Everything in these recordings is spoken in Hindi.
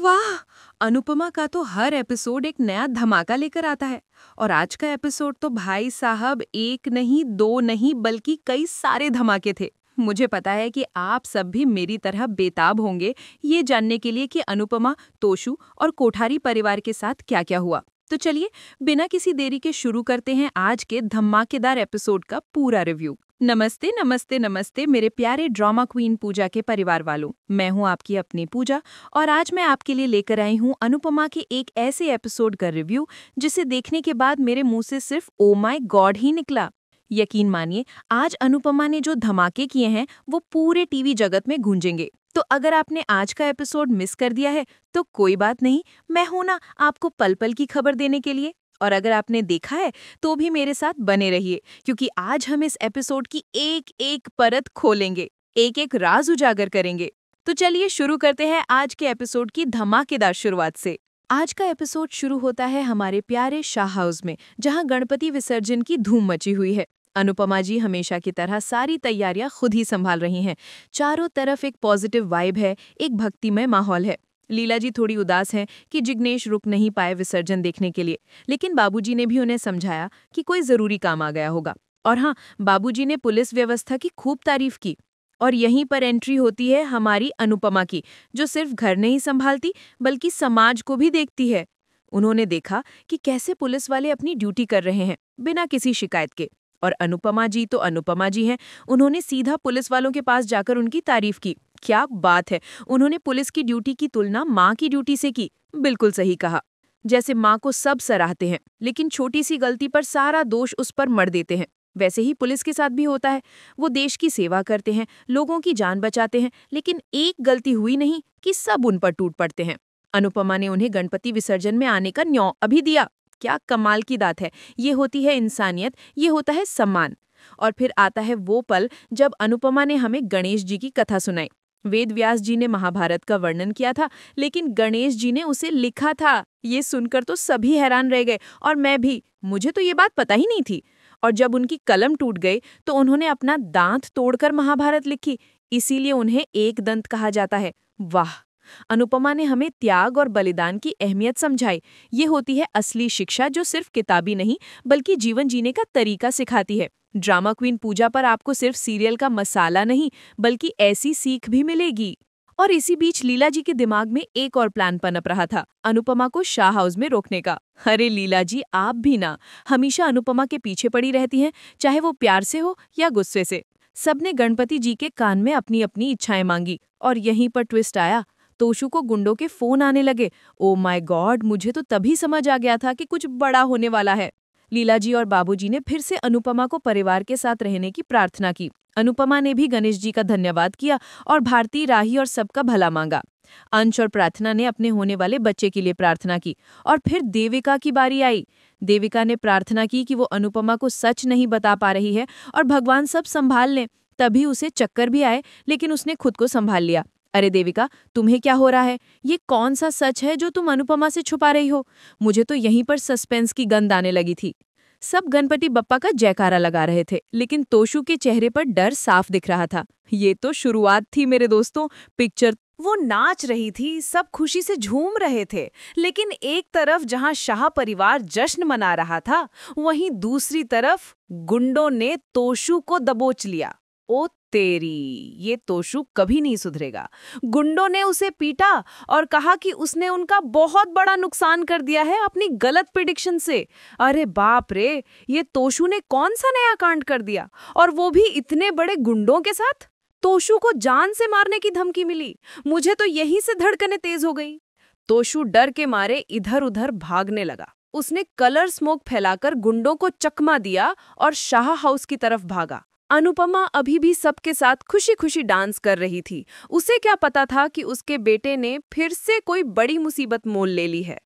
वाह! अनुपमा का तो हर एपिसोड एक नया धमाका लेकर आता है। और आज का एपिसोड तो भाई साहब एक नहीं, दो नहीं बल्कि कई सारे धमाके थे। मुझे पता है कि आप सब भी मेरी तरह बेताब होंगे ये जानने के लिए कि अनुपमा, तोशु और कोठारी परिवार के साथ क्या-क्या हुआ। तो चलिए, बिना किसी देरी के शुरू करते हैं आज के धमाकेदार एपिसोड का पूरा रिव्यू। नमस्ते नमस्ते नमस्ते मेरे प्यारे ड्रामा क्वीन पूजा के परिवार वालों। मैं हूं आपकी अपनी पूजा और आज मैं आपके लिए लेकर आई हूं अनुपमा के एक ऐसे एपिसोड का रिव्यू जिसे देखने के बाद मेरे मुंह से सिर्फ ओ माय गॉड ही निकला। यकीन मानिए, आज अनुपमा ने जो धमाके किए हैं वो पूरे टीवी जगत में गूंजेंगे। तो अगर आपने आज का एपिसोड मिस कर दिया है तो कोई बात नहीं, मैं हूं ना आपको पल पल की खबर देने के लिए। और अगर आपने देखा है तो भी मेरे साथ बने रहिए, क्योंकि आज हम इस एपिसोड की एक एक परत खोलेंगे, एक एक राज उजागर करेंगे। तो चलिए शुरू करते हैं आज के एपिसोड की धमाकेदार शुरुआत से। आज का एपिसोड शुरू होता है हमारे प्यारे शाह हाउस में, जहां गणपति विसर्जन की धूम मची हुई है। अनुपमा जी हमेशा की तरह सारी तैयारियां खुद ही संभाल रही हैं। चारों तरफ एक पॉजिटिव वाइब है, एक भक्तिमय माहौल है। लीला जी थोड़ी उदास हैं कि जिग्नेश रुक नहीं पाए विसर्जन देखने के लिए, लेकिन बाबूजी ने भी उन्हें समझाया कि कोई जरूरी काम आ गया होगा। और हाँ, बाबूजी ने पुलिस व्यवस्था की खूब तारीफ की। और यहीं पर एंट्री होती है हमारी अनुपमा की, जो सिर्फ घर नहीं संभालती बल्कि समाज को भी देखती है। उन्होंने देखा कि कैसे पुलिस वाले अपनी ड्यूटी कर रहे हैं बिना किसी शिकायत के। और अनुपमा जी तो अनुपमा जी हैं, उन्होंने सीधा पुलिस वालों के पास जाकर उनकी तारीफ की। क्या बात है, उन्होंने पुलिस की ड्यूटी की तुलना माँ की ड्यूटी से की। बिल्कुल सही कहा। जैसे माँ को सब सराहते हैं, लेकिन छोटी सी गलती पर सारा दोष उस पर मढ़ देते हैं, वैसे ही पुलिस के साथ भी होता है। वो देश की सेवा करते हैं, लोगों की जान बचाते हैं, लेकिन एक गलती हुई नहीं कि सब उन पर टूट पड़ते हैं। अनुपमा ने उन्हें गणपति विसर्जन में आने का न्यों अभी दिया। क्या कमाल की बात है। ये होती है इंसानियत, ये होता है सम्मान। और फिर आता है वो पल जब अनुपमा ने हमें गणेश जी की कथा सुनाई। वेद व्यास जी ने महाभारत का वर्णन किया था, लेकिन गणेश जी ने उसे लिखा था। ये सुनकर तो सभी हैरान रह गए, और मैं भी। मुझे तो ये बात पता ही नहीं थी। और जब उनकी कलम टूट गई तो उन्होंने अपना दांत तोड़कर महाभारत लिखी, इसीलिए उन्हें एक दंत कहा जाता है। वाह! अनुपमा ने हमें त्याग और बलिदान की अहमियत समझाई। ये होती है असली शिक्षा, जो सिर्फ किताबी नहीं बल्कि जीवन जीने का तरीका सिखाती है। ड्रामा क्वीन पूजा पर आपको सिर्फ सीरियल का मसाला नहीं बल्कि ऐसी सीख भी मिलेगी। और इसी बीच लीला जी के दिमाग में एक और प्लान पनप रहा था, अनुपमा को शाह हाउस में रोकने का। अरे लीला जी, आप भी ना हमेशा अनुपमा के पीछे पड़ी रहती हैं, चाहे वो प्यार से हो या गुस्से से। सबने गणपति जी के कान में अपनी अपनी इच्छाएं मांगी, और यहीं पर ट्विस्ट आया। तोशु को गुंडों के फोन आने लगे। ओ माय गॉड, मुझे तो तभी समझ आ गया था कि कुछ बड़ा होने वाला है। लीला जी और बाबूजी ने फिर से अनुपमा को परिवार के साथ रहने की प्रार्थना की। अनुपमा ने भी गणेश जी का धन्यवाद किया और भारती, राही और सबका भला मांगा। अंश और प्रार्थना ने अपने होने वाले बच्चे के लिए प्रार्थना की। और फिर देविका की बारी आई। देविका ने प्रार्थना की कि वो अनुपमा को सच नहीं बता पा रही है और भगवान सब संभाल लें। तभी उसे चक्कर भी आए, लेकिन उसने खुद को संभाल लिया। अरे देविका, तुम्हें क्या हो रहा है? ये कौन सा सच है जो तुम अनुपमा से छुपा रही हो? मुझे तो यहीं पर सस्पेंस की गंध आने लगी थी। सब गणपति बप्पा का जयकारा लगा रहे थे, लेकिन तोशु के चेहरे पर डर साफ दिख रहा था। ये तो शुरुआत थी मेरे दोस्तों। पिक्चर वो नाच रही थी, सब खुशी से झूम रहे थे, लेकिन एक तरफ जहां शाह परिवार जश्न मना रहा था, वहीं दूसरी तरफ गुंडों ने तोशु को दबोच लिया। ओ तेरी, ये तोशु कभी नहीं सुधरेगा। गुंडों ने उसे पीटा और कहा कि उसने उनका बहुत बड़ा नुकसान कर दिया है अपनी गलत प्रेडिक्शन से। अरे बाप रे, ये तोशु ने कौन सा नया कांड कर दिया, और वो भी इतने बड़े गुंडों के साथ। तोशु को जान से मारने की धमकी मिली। मुझे तो यहीं से धड़कनें तेज हो गई। तोशु डर के मारे इधर उधर भागने लगा। उसने कलर स्मोक फैलाकर गुंडों को चकमा दिया और शाह हाउस की तरफ भागा। अनुपमा अभी भी सबके साथ खुशी खुशी डांस कर रही थी। उसे क्या पता था कि उसके बेटे ने फिर से कोई बड़ी मुसीबत मोल ले ली है।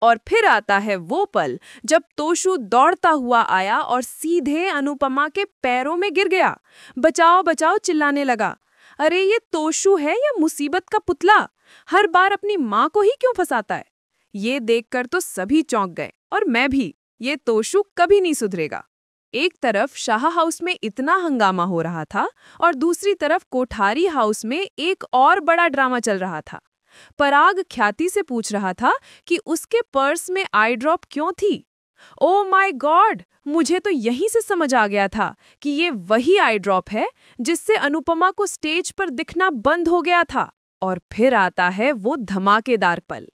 और फिर आता है वो पल जब तोशु दौड़ता हुआ आया और सीधे अनुपमा के पैरों में गिर गया। बचाओ बचाओ चिल्लाने लगा। अरे ये तोशु है या मुसीबत का पुतला? हर बार अपनी माँ को ही क्यों फंसाता है? ये देखकर तो सभी चौंक गए, और मैं भी। ये तोशु कभी नहीं सुधरेगा। एक तरफ शाह हाउस में इतना हंगामा हो रहा था और दूसरी तरफ कोठारी हाउस में एक और बड़ा ड्रामा चल रहा था। पराग ख्याति से पूछ रहा था कि उसके पर्स में आई ड्रॉप क्यों थी। ओ माय गॉड, मुझे तो यहीं से समझ आ गया था कि ये वही आई ड्रॉप है जिससे अनुपमा को स्टेज पर दिखना बंद हो गया था। और फिर आता है वो धमाकेदार पल।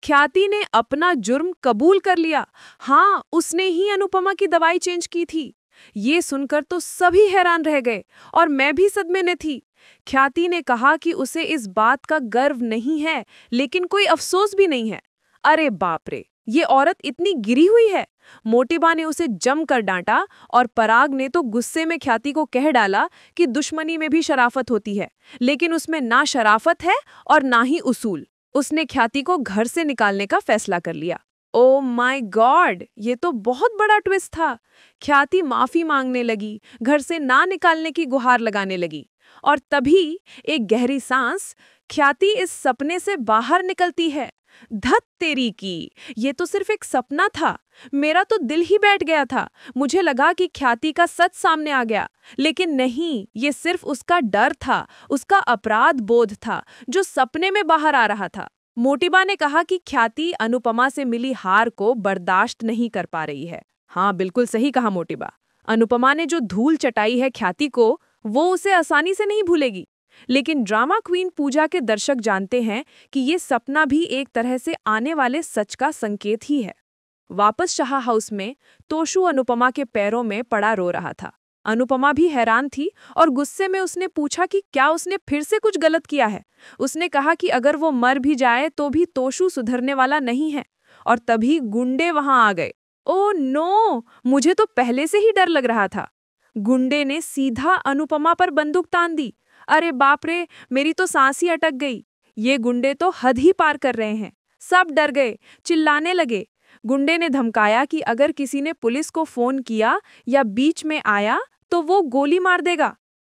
ख्याति ने अपना जुर्म कबूल कर लिया। हाँ, उसने ही अनुपमा की दवाई चेंज की थी। ये सुनकर तो सभी हैरान रह गए और मैं भी सदमे में थी। ख्याति ने कहा कि उसे इस बात का गर्व नहीं है, लेकिन कोई अफसोस भी नहीं है। अरे बाप रे, ये औरत इतनी गिरी हुई है। मोटिबा ने उसे जमकर डांटा और पराग ने तो गुस्से में ख्याति को कह डाला कि दुश्मनी में भी शराफत होती है, लेकिन उसमें ना शराफत है और ना ही उसूल। उसने ख्याति को घर से निकालने का फैसला कर लिया। ओ माय गॉड, ये तो बहुत बड़ा ट्विस्ट था। ख्याति माफी मांगने लगी, घर से ना निकालने की गुहार लगाने लगी। और तभी एक गहरी सांस, ख्याति इस सपने से बाहर निकलती है। धत तेरी की, ये तो सिर्फ एक सपना था। मेरा तो दिल ही बैठ गया था। मुझे लगा कि ख्याति का सच सामने आ गया, लेकिन नहीं, ये सिर्फ उसका डर था, उसका अपराध बोध था जो सपने में बाहर आ रहा था। मोटिबा ने कहा कि ख्याति अनुपमा से मिली हार को बर्दाश्त नहीं कर पा रही है। हाँ, बिल्कुल सही कहा मोटिबा। अनुपमा ने जो धूल चटाई है ख्याति को, वो उसे आसानी से नहीं भूलेगी। लेकिन ड्रामा क्वीन पूजा के दर्शक जानते हैं कि ये सपना भी एक तरह से आने वाले सच का संकेत ही है। वापस शाह हाउस में तोशु अनुपमा के पैरों में पड़ा रो रहा था। अनुपमा भी हैरान थी और गुस्से में उसने पूछा कि क्या उसने फिर से कुछ गलत किया है। उसने कहा कि अगर वो मर भी जाए तो भी तोशु सुधरने वाला नहीं है। और तभी गुंडे वहां आ गए। ओ नो, मुझे तो पहले से ही डर लग रहा था। गुंडे ने सीधा अनुपमा पर बंदूक तान दी। अरे बाप रे, मेरी तो सांस ही अटक गई। ये गुंडे तो हद ही पार कर रहे हैं। सब डर गए, चिल्लाने लगे। गुंडे ने धमकाया कि अगर किसी ने पुलिस को फोन किया या बीच में आया तो वो गोली मार देगा।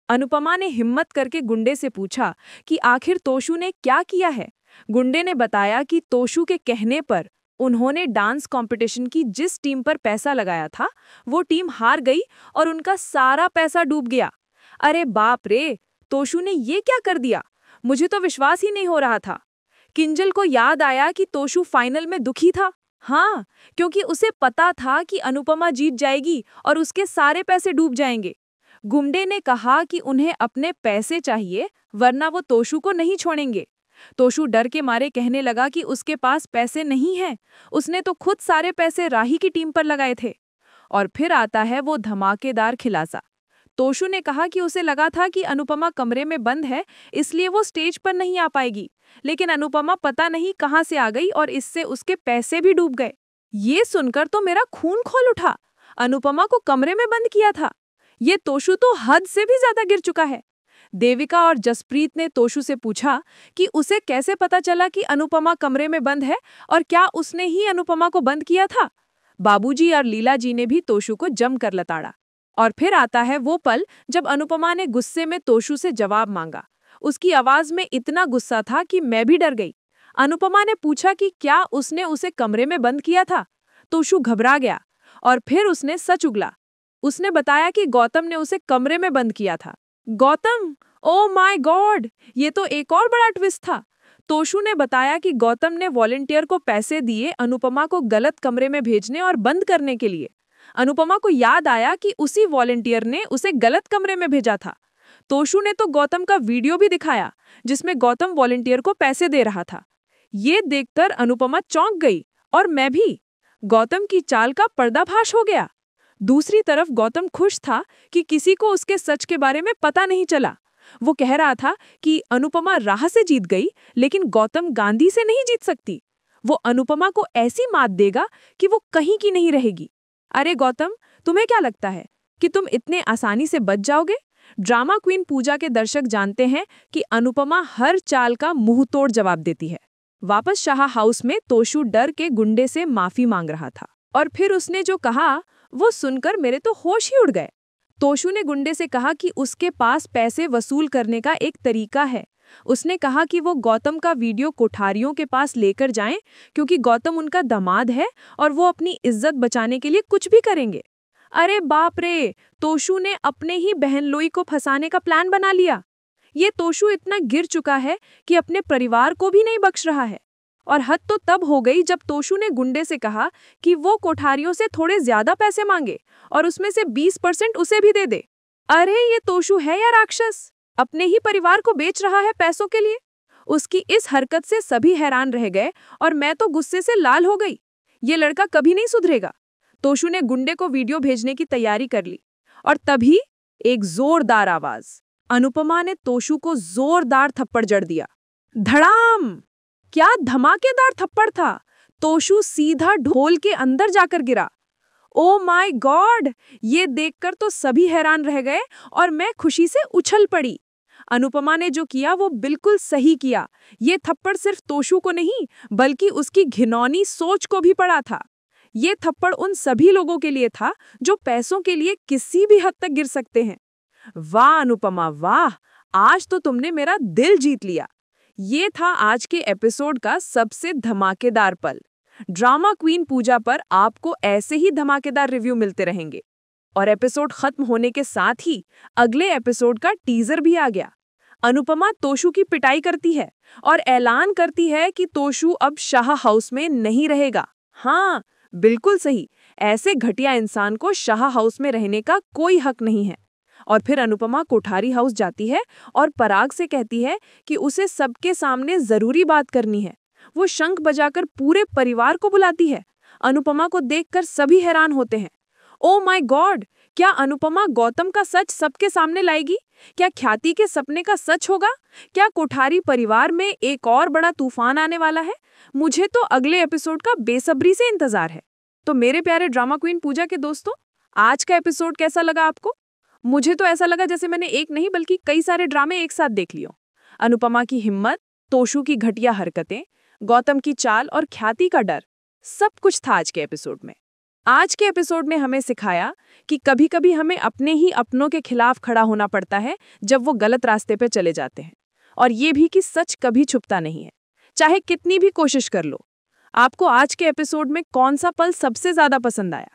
अनुपमा ने हिम्मत करके गुंडे से पूछा कि आखिर तोशु ने क्या किया है। गुंडे ने बताया कि तोशु के कहने पर उन्होंने डांस कंपटीशन की जिस टीम पर पैसा लगाया था, वो टीम हार गई और उनका सारा पैसा डूब गया। अरे बाप रे, तोशु ने ये क्या कर दिया? मुझे तो विश्वास ही नहीं हो रहा था। किंजल को याद आया कि तोशु फाइनल में दुखी था। हाँ, क्योंकि उसे पता था कि अनुपमा जीत जाएगी और उसके सारे पैसे डूब जाएंगे। गुंडे ने कहा कि उन्हें अपने पैसे चाहिए, वरना वो तोशु को नहीं छोड़ेंगे। तोशु डर के मारे कहने लगा कि उसके पास पैसे नहीं हैं। उसने तो खुद सारे पैसे राही की टीम पर लगाए थे। और फिर आता है वो धमाकेदार खिलासा। तोशु ने कहा कि उसे लगा था कि अनुपमा कमरे में बंद है, इसलिए वो स्टेज पर नहीं आ पाएगी। लेकिन अनुपमा पता नहीं कहां से आ गई और इससे उसके पैसे भी डूब गए। ये सुनकर तो मेरा खून खौल उठा। अनुपमा को कमरे में बंद किया था। ये तोशु तो हद से भी ज्यादा गिर चुका है। देविका और जसप्रीत ने तोशु से पूछा कि उसे कैसे पता चला कि अनुपमा कमरे में बंद है और क्या उसने ही अनुपमा को बंद किया था। बाबूजी और लीला जी ने भी तोशु को जमकर लताड़ा। और फिर आता है वो पल जब अनुपमा ने गुस्से में तोशु से जवाब मांगा। उसकी आवाज में इतना गुस्सा था कि मैं भी डर गई। अनुपमा ने पूछा कि क्या उसने उसे कमरे में बंद किया था। तोशु घबरा गया और फिर उसने सच उगला। उसने बताया कि गौतम ने उसे कमरे में बंद किया था। गौतम! ओ माय गॉड, ये तो एक और बड़ा ट्विस्ट था। तोशु ने बताया कि गौतम ने वॉलंटियर को पैसे दिए अनुपमा को गलत कमरे में भेजने और बंद करने के लिए। अनुपमा को याद आया कि उसी वॉलंटियर ने उसे गलत कमरे में भेजा था। तोशु ने तो गौतम का वीडियो भी दिखाया जिसमें गौतम वॉलंटियर को पैसे दे रहा था। ये देखकर अनुपमा चौंक गई और मैं भी। गौतम की चाल का पर्दाफाश हो गया। दूसरी तरफ गौतम खुश था कि किसी को उसके सच के बारे में पता नहीं चला। वो कह रहा था कि अनुपमा राह से जीत गई, लेकिन गौतम गांधी से नहीं जीत सकती। वो अनुपमा को ऐसी मात देगा कि वो कहीं की नहीं रहेगी। अरे गौतम, तुम्हें क्या लगता है कि तुम इतने आसानी से बच जाओगे? ड्रामा क्वीन पूजा के दर्शक जानते हैं कि अनुपमा हर चाल का मुंहतोड़ जवाब देती है। वापस शाह हाउस में तोशु डर के गुंडे से माफी मांग रहा था और फिर उसने जो कहा वो सुनकर मेरे तो होश ही उड़ गए। तोशु ने गुंडे से कहा कि उसके पास पैसे वसूल करने का एक तरीका है। उसने कहा कि वो गौतम का वीडियो कोठारियों के पास लेकर जाएं, क्योंकि गौतम उनका दामाद है और वो अपनी इज्जत बचाने के लिए कुछ भी करेंगे। अरे बाप रे, तोशु ने अपने ही बहन लोई को फंसाने का प्लान बना लिया। ये तोशु इतना गिर चुका है कि अपने परिवार को भी नहीं बख्श रहा है। और हद तो तब हो गई जब तोशु ने गुंडे से कहा कि वो कोठारियों से थोड़े ज्यादा पैसे मांगे और उसमें से 20% उसे भी दे दे। अरे ये तोशु है या राक्षस, अपने ही परिवार को बेच रहा है पैसों के लिए। उसकी इस हरकत से सभी हैरान रह गए और मैं तो गुस्से से लाल हो गई। ये लड़का कभी नहीं सुधरेगा। तोशु ने गुंडे को वीडियो भेजने की तैयारी कर ली और तभी एक जोरदार आवाज। अनुपमा ने तोशु को जोरदार थप्पड़ जड़ दिया। धड़ाम! क्या धमाकेदार थप्पड़ था। तोशु सीधा ढोल के अंदर जाकर गिरा। Oh my God! ये देखकर तो सभी हैरान रह गए और मैं खुशी से उछल पड़ी। अनुपमा ने जो किया वो बिल्कुल सही किया। ये थप्पड़ सिर्फ तोशु को नहीं बल्कि उसकी घिनौनी सोच को भी पड़ा था। ये थप्पड़ उन सभी लोगों के लिए था जो पैसों के लिए किसी भी हद तक गिर सकते हैं। वाह अनुपमा वाह, आज तो तुमने मेरा दिल जीत लिया। ये था आज के एपिसोड का सबसे धमाकेदार पल। ड्रामा क्वीन पूजा पर आपको ऐसे ही धमाकेदार रिव्यू मिलते रहेंगे। और एपिसोड खत्म होने के साथ ही अगले एपिसोड का टीजर भी आ गया। अनुपमा तोशु की पिटाई करती है और ऐलान करती है कि तोशु अब शाह हाउस में नहीं रहेगा। हाँ, बिल्कुल सही, ऐसे घटिया इंसान को शाह हाउस में रहने का कोई हक नहीं है। और फिर अनुपमा कोठारी हाउस जाती है और पराग से कहती है कि उसे सबके सामने जरूरी बात करनी है। वो शंख बजाकर पूरे परिवार को बुलाती है। अनुपमा को देखकर सभी हैरान होते हैं। Oh my God! क्या अनुपमा गौतम का सच सबके सामने लाएगी? क्या ख्याति के सपने का सच होगा? क्या कोठारी परिवार में एक और बड़ा तूफान आने वाला है? मुझे तो अगले एपिसोड का बेसब्री से इंतजार है। तो मेरे प्यारे ड्रामा क्वीन पूजा के दोस्तों, आज का एपिसोड कैसा लगा आपको? मुझे तो ऐसा लगा जैसे मैंने एक नहीं बल्कि कई सारे ड्रामे एक साथ देख लियो। अनुपमा की हिम्मत, तोशु की घटिया हरकतें, गौतम की चाल और ख्याति का डर, सब कुछ था आज के एपिसोड में। आज के एपिसोड ने हमें सिखाया कि कभी-कभी हमें अपने ही अपनों के खिलाफ खड़ा होना पड़ता है जब वो गलत रास्ते पे चले जाते हैं। और ये भी कि सच कभी छुपता नहीं है, चाहे कितनी भी कोशिश कर लो। आपको आज के एपिसोड में कौन सा पल सबसे ज्यादा पसंद आया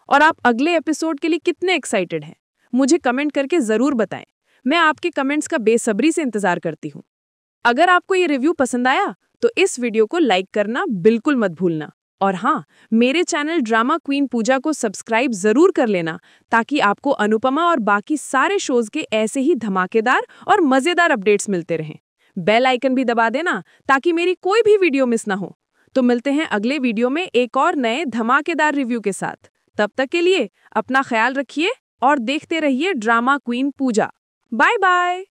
और आप अगले एपिसोड के लिए कितने एक्साइटेड हैं? मुझे कमेंट करके जरूर बताएं। मैं आपके कमेंट्स का बेसब्री से इंतजार करती हूँ। अगर आपको ये रिव्यू पसंद आया तो इस वीडियो को लाइक करना बिल्कुल मत भूलना। और हाँ, मेरे चैनल ड्रामा क्वीन पूजा को सब्सक्राइब जरूर कर लेना ताकि आपको अनुपमा और बाकी सारे शोज के ऐसे ही धमाकेदार और मजेदार अपडेट्स मिलते रहें। बेल आइकन भी दबा देना ताकि मेरी कोई भी वीडियो मिस ना हो। तो मिलते हैं अगले वीडियो में एक और नए धमाकेदार रिव्यू के साथ। तब तक के लिए अपना ख्याल रखिए और देखते रहिए drama queen Pooja. Bye bye.